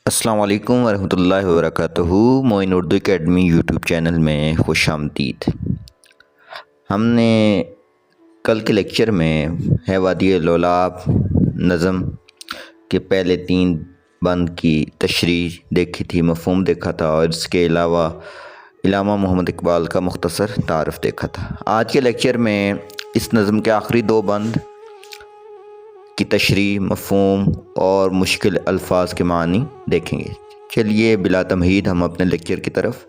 السلام علیکم ورحمۃ اللہ وبرکاتہ۔ معین اردو اکیڈمی یوٹیوب چینل میں خوش آمدید۔ ہم نے کل کے لیکچر میں ہے وادی لولاب نظم کے پہلے 3 بند کی تشریح دیکھی تھی، مفہوم دیکھا تھا، اور اس کے علاوہ علامہ محمد اقبال کا مختصر تعارف دیکھا تھا۔ آج کے لیکچر میں اس نظم کے آخری 2 بند کی تشریح، مفہوم اور مشکل الفاظ کے معنی دیکھیں گے۔ چلیے بلا تمہید ہم اپنے لیکچر کی طرف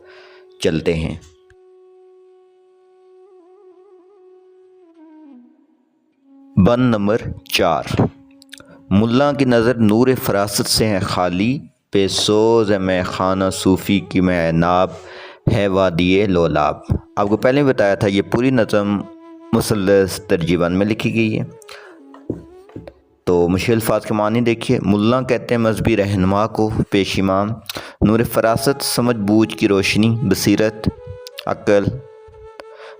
چلتے ہیں۔ بند نمبر 4۔ ملا کی نظر نور فراست سے ہے خالی، بے سوز ہے میں خانہ صوفی کی میں ناب ہے وادی لولاب۔ آپ کو پہلے بتایا تھا یہ پوری نظم مثلث ترجیباً میں لکھی گئی ہے۔ تو مشکل الفاظ کے معنی دیکھیے۔ ملا کہتے ہیں مذہبی رہنما کو، پیش امام، نور فراست سمجھ بوجھ کی روشنی، بصیرت، عقل۔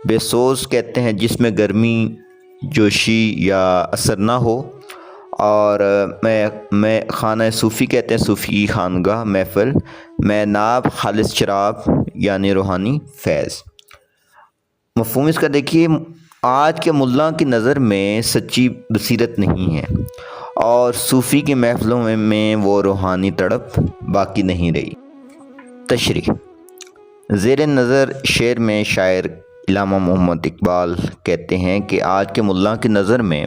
بے سوز کہتے ہیں جس میں گرمی، جوشی یا اثر نہ ہو، اور میں خانہ صوفی کہتے ہیں صوفی خانگاہ، محفل، میں ناب خالص شراب یعنی روحانی فیض۔ مفہوم اس کا دیکھیے، آج کے ملا کی نظر میں سچی بصیرت نہیں ہے، اور صوفی کی محفلوں میں وہ روحانی تڑپ باقی نہیں رہی۔ تشریح۔ زیر نظر شعر میں شاعر علامہ محمد اقبال کہتے ہیں کہ آج کے ملا کی نظر میں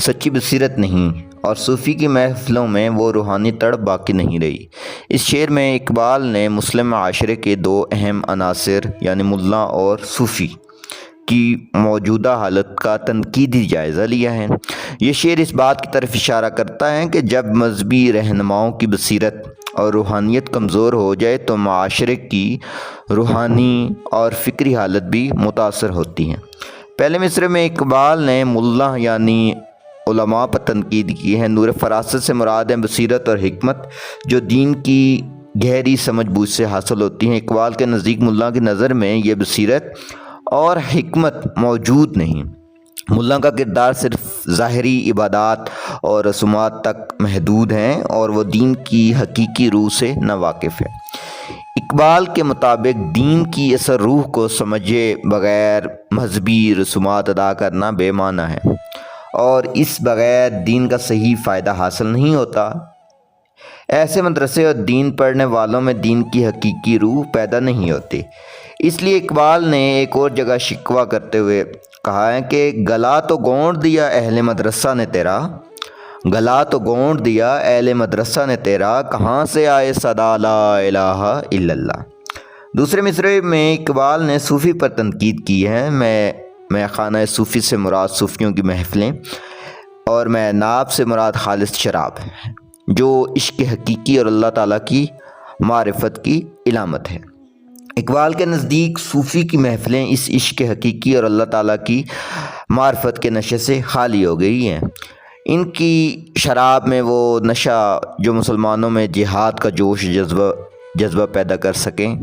سچی بصیرت نہیں، اور صوفی کی محفلوں میں وہ روحانی تڑپ باقی نہیں رہی۔ اس شعر میں اقبال نے مسلم معاشرے کے 2 اہم عناصر یعنی ملا اور صوفی کی موجودہ حالت کا تنقیدی جائزہ لیا ہے۔ یہ شعر اس بات کی طرف اشارہ کرتا ہے کہ جب مذہبی رہنماؤں کی بصیرت اور روحانیت کمزور ہو جائے تو معاشرے کی روحانی اور فکری حالت بھی متاثر ہوتی ہے۔ پہلے مصرعے میں اقبال نے ملا یعنی علماء پر تنقید کی ہے۔ نور فراست سے مراد ہے بصیرت اور حکمت جو دین کی گہری سمجھ بوجھ سے حاصل ہوتی ہیں۔ اقبال کے نزدیک ملا کی نظر میں یہ بصیرت اور حکمت موجود نہیں۔ ملا کا کردار صرف ظاہری عبادات اور رسومات تک محدود ہیں، اور وہ دین کی حقیقی روح سے ناواقف ہے۔ اقبال کے مطابق دین کی اصل روح کو سمجھے بغیر مذہبی رسومات ادا کرنا بے معنی ہے، اور اس بغیر دین کا صحیح فائدہ حاصل نہیں ہوتا۔ ایسے مدرسے اور دین پڑھنے والوں میں دین کی حقیقی روح پیدا نہیں ہوتی۔ اس لیے اقبال نے ایک اور جگہ شکوہ کرتے ہوئے کہا ہے کہ گلا تو گونڈ دیا اہل مدرسہ نے تیرا، گلا تو گونڈ دیا اہل مدرسہ نے تیرا، کہاں سے آئے صدا لا الہ الا اللہ۔ دوسرے مصرعے میں اقبال نے صوفی پر تنقید کی ہے۔ میں خانہ صوفی سے مراد صوفیوں کی محفلیں، اور میں ناب سے مراد خالص شراب ہے جو عشق حقیقی اور اللہ تعالیٰ کی معرفت کی علامت ہے۔ اقبال کے نزدیک صوفی کی محفلیں اس عشق حقیقی اور اللہ تعالیٰ کی معرفت کے نشے سے خالی ہو گئی ہیں۔ ان کی شراب میں وہ نشہ جو مسلمانوں میں جہاد کا جوش جذبہ پیدا کر سکیں،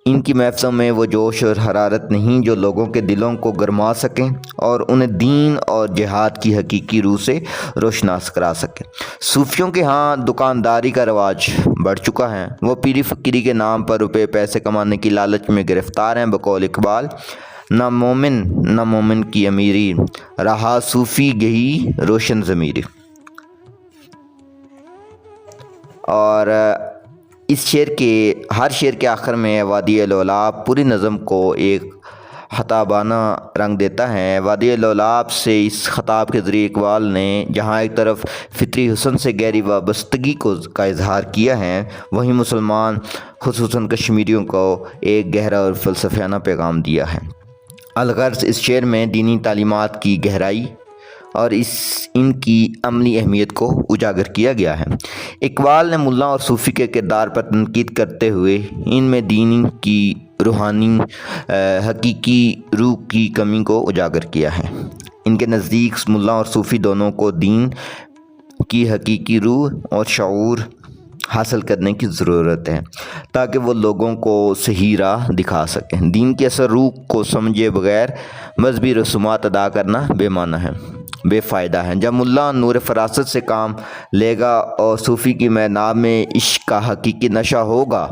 ان کی محفلوں میں وہ جوش اور حرارت نہیں جو لوگوں کے دلوں کو گرما سکیں اور انہیں دین اور جہاد کی حقیقی روح سے روشناس کرا سکیں۔ صوفیوں کے ہاں دکانداری کا رواج بڑھ چکا ہے۔ وہ پیری فقیری کے نام پر روپے پیسے کمانے کی لالچ میں گرفتار ہیں۔ بقول اقبال، نہ مومن کی امیری، رہا صوفی گہی روشن ضمیری۔ اور اس ہر شعر کے آخر میں وادی لولاب پوری نظم کو ایک خطابانہ رنگ دیتا ہے۔ وادی لولاب سے اس خطاب کے ذریعے اقبال نے جہاں ایک طرف فطری حسن سے گہری وابستگی کا اظہار کیا ہے، وہیں مسلمان خصوصاً کشمیریوں کو ایک گہرا اور فلسفیانہ پیغام دیا ہے۔ الغرض اس شعر میں دینی تعلیمات کی گہرائی اور ان کی عملی اہمیت کو اجاگر کیا گیا ہے۔ اقبال نے ملا اور صوفی کے کردار پر تنقید کرتے ہوئے ان میں دین کی روحانی حقیقی روح کی کمی کو اجاگر کیا ہے۔ ان کے نزدیک ملا اور صوفی دونوں کو دین کی حقیقی روح اور شعور حاصل کرنے کی ضرورت ہے تاکہ وہ لوگوں کو صحیح راہ دکھا سکیں۔ دین کی اصل روح کو سمجھے بغیر مذہبی رسومات ادا کرنا بے معنی ہے۔ بے فائدہ ہیں۔ جب ملا نور فراست سے کام لے گا اور صوفی کی محناب میں عشق کا حقیقی نشہ ہوگا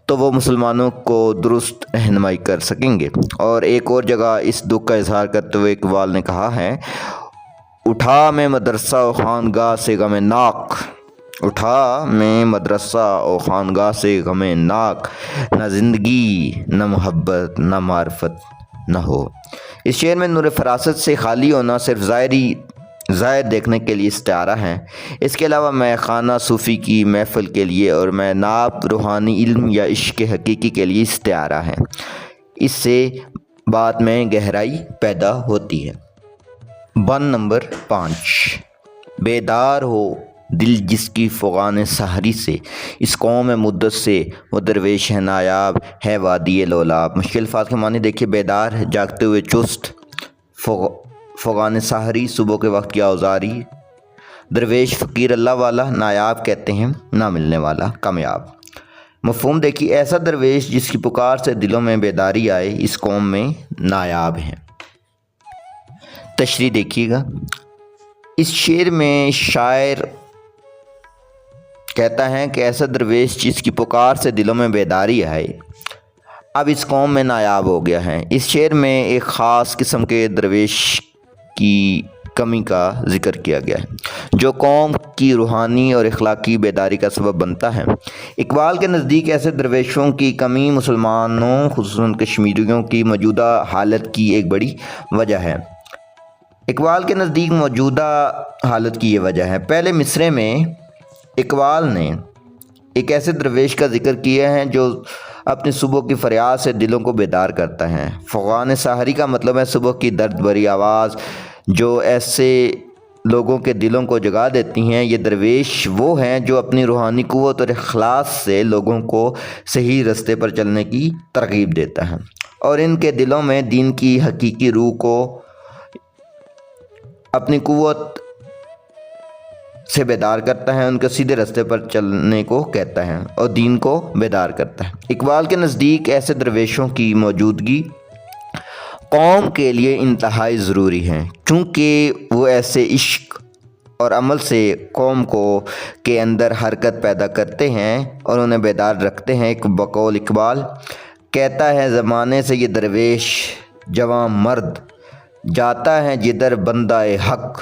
تو وہ مسلمانوں کو درست رہنمائی کر سکیں گے۔ اور ایک اور جگہ اس دکھ کا اظہار کرتے ہوئے اقبال نے کہا ہے، اٹھا میں مدرسہ و خانگاہ سے غم ناک، اٹھا میں مدرسہ و خانگاہ سے غم ناک، نہ زندگی نہ محبت نہ معرفت نہ ہو۔ اس شعر میں نور فراست سے خالی ہونا صرف ظاہر دیکھنے کے لیے استعارہ ہے۔ اس کے علاوہ میں خانہ صوفی کی محفل کے لیے اور میں ناب روحانی علم یا عشق حقیقی کے لیے استعارہ ہے۔ اس سے بات میں گہرائی پیدا ہوتی ہے۔ بند نمبر 5، بیدار ہو دل جس کی فغان سحری سے، اس قوم مدت سے وہ درویش ہے نایاب ہے وادی لولاب۔ مشکل الفاظ کے معنی دیکھیے، بیدار جاگتے ہوئے چست، فغان سحری صبح کے وقت کی اوزاری، درویش فقیر اللہ والا، نایاب کہتے ہیں نہ ملنے والا، کامیاب۔ مفہوم دیکھیے، ایسا درویش جس کی پکار سے دلوں میں بیداری آئے اس قوم میں نایاب ہیں۔ تشریح دیکھیے گا، اس شعر میں شاعر کہتا ہے کہ ایسا درویش جس کی پکار سے دلوں میں بیداری آئے اب اس قوم میں نایاب ہو گیا ہے۔ اس شعر میں ایک خاص قسم کے درویش کی کمی کا ذکر کیا گیا ہے جو قوم کی روحانی اور اخلاقی بیداری کا سبب بنتا ہے۔ اقبال کے نزدیک ایسے درویشوں کی کمی مسلمانوں خصوصاً کشمیریوں کی موجودہ حالت کی ایک بڑی وجہ ہے۔ اقبال کے نزدیک موجودہ حالت کی یہ وجہ ہے۔ پہلے مصرعے میں اقبال نے ایک ایسے درویش کا ذکر کیا ہے جو اپنی صبح کی فریاد سے دلوں کو بیدار کرتا ہے۔ فغان سحری کا مطلب ہے صبح کی درد بھری آواز جو ایسے لوگوں کے دلوں کو جگا دیتی ہیں۔ یہ درویش وہ ہیں جو اپنی روحانی قوت اور اخلاص سے لوگوں کو صحیح راستے پر چلنے کی ترغیب دیتا ہے اور ان کے دلوں میں دین کی حقیقی روح کو اپنی قوت سے بیدار کرتا ہے، ان کو سیدھے راستے پر چلنے کو کہتا ہے اور دین کو بیدار کرتا ہے۔ اقبال کے نزدیک ایسے درویشوں کی موجودگی قوم کے لیے انتہائی ضروری ہے چونکہ وہ ایسے عشق اور عمل سے قوم کے اندر حرکت پیدا کرتے ہیں اور انہیں بیدار رکھتے ہیں۔ بقول اقبال کہتا ہے، زمانے سے یہ درویش جواں مرد جاتا ہے جدھر بندہ حق،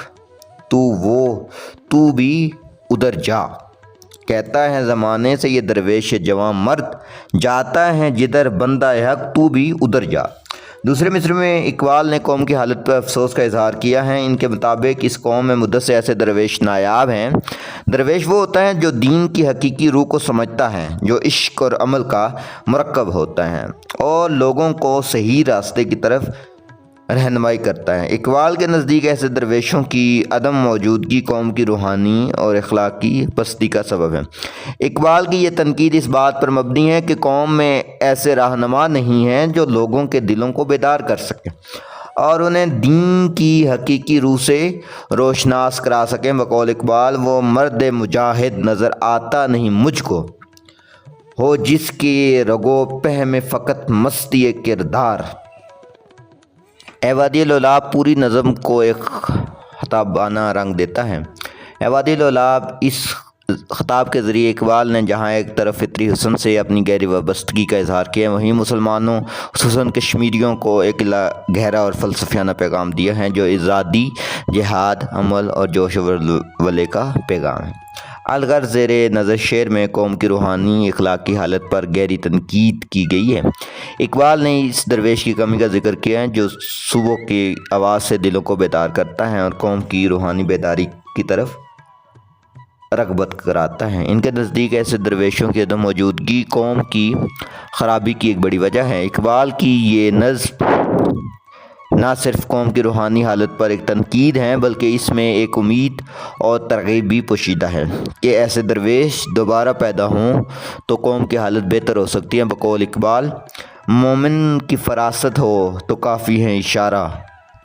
تو بھی ادھر جا۔ کہتا ہے زمانے سے یہ درویش جواں مرد جاتا ہے جدھر بندہ حق، تو بھی ادھر جا۔ دوسرے مصرعے میں اقبال نے قوم کی حالت پر افسوس کا اظہار کیا ہے۔ ان کے مطابق اس قوم میں مدت سے ایسے درویش نایاب ہیں۔ درویش وہ ہوتا ہے جو دین کی حقیقی روح کو سمجھتا ہے، جو عشق اور عمل کا مرکب ہوتا ہے اور لوگوں کو صحیح راستے کی طرف رہنمائی کرتا ہے۔ اقبال کے نزدیک ایسے درویشوں کی عدم موجودگی قوم کی روحانی اور اخلاقی پستی کا سبب ہے۔ اقبال کی یہ تنقید اس بات پر مبنی ہے کہ قوم میں ایسے رہنما نہیں ہیں جو لوگوں کے دلوں کو بیدار کر سکیں اور انہیں دین کی حقیقی روح سے روشناس کرا سکیں۔ بقول اقبال، وہ مرد مجاہد نظر آتا نہیں مجھ کو، ہو جس کے رگو پہ میں فقط مستی کردار۔ اے وادی لولاب پوری نظم کو ایک خطابانہ رنگ دیتا ہے۔ اے وادی لولاب، اس خطاب کے ذریعے اقبال نے جہاں ایک طرف فطری حسن سے اپنی گہری وابستگی کا اظہار کیا ہے، وہیں مسلمانوں خصوصاً کشمیریوں کو ایک گہرا اور فلسفیانہ پیغام دیا ہے جو آزادی، جہاد، عمل اور جوش و ولے کا پیغام ہے۔ الغرض زیر نظر شعر میں قوم کی روحانی اخلاقی حالت پر گہری تنقید کی گئی ہے۔ اقبال نے اس درویش کی کمی کا ذکر کیا ہے جو صبح کی آواز سے دلوں کو بیدار کرتا ہے اور قوم کی روحانی بیداری کی طرف رغبت کراتا ہے۔ ان کے نزدیک ایسے درویشوں کی عدم موجودگی قوم کی خرابی کی ایک بڑی وجہ ہے۔ اقبال کی یہ نظم نہ صرف قوم کی روحانی حالت پر ایک تنقید ہے بلکہ اس میں ایک امید اور ترغیب بھی پوشیدہ ہے کہ ایسے درویش دوبارہ پیدا ہوں تو قوم کی حالت بہتر ہو سکتی ہے۔ بقول اقبال، مومن کی فراست ہو تو کافی ہے اشارہ،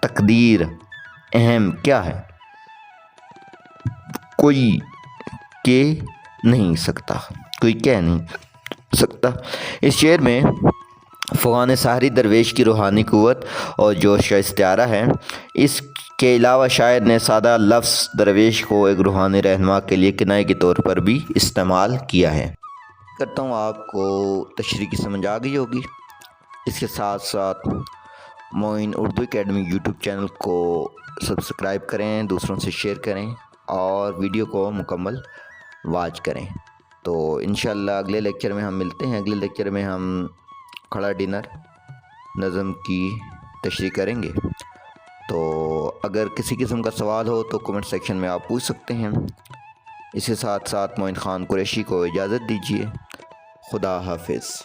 تقدیر اہم کیا ہے کوئی کہہ نہیں سکتا۔ اس شعر میں فغان سحری درویش کی روحانی قوت اور جوش کا استعارہ ہے۔ اس کے علاوہ شاعر نے سادہ لفظ درویش کو ایک روحانی رہنما کے لیے کنایے کے طور پر بھی استعمال کیا ہے۔ کرتا ہوں آپ کو تشریح کی سمجھ آ گئی ہوگی۔ اس کے ساتھ ساتھ معین اردو اکیڈمی یوٹیوب چینل کو سبسکرائب کریں، دوسروں سے شیئر کریں اور ویڈیو کو مکمل واچ کریں۔ تو انشاءاللہ اگلے لیکچر میں ہم ملتے ہیں۔ اگلے لیکچر میں ہم کھڑا ڈنر نظم کی تشریح کریں گے۔ تو اگر کسی قسم کا سوال ہو تو کمنٹ سیکشن میں آپ پوچھ سکتے ہیں۔ اس کے ساتھ ساتھ معین خان قریشی کو اجازت دیجیے۔ خدا حافظ۔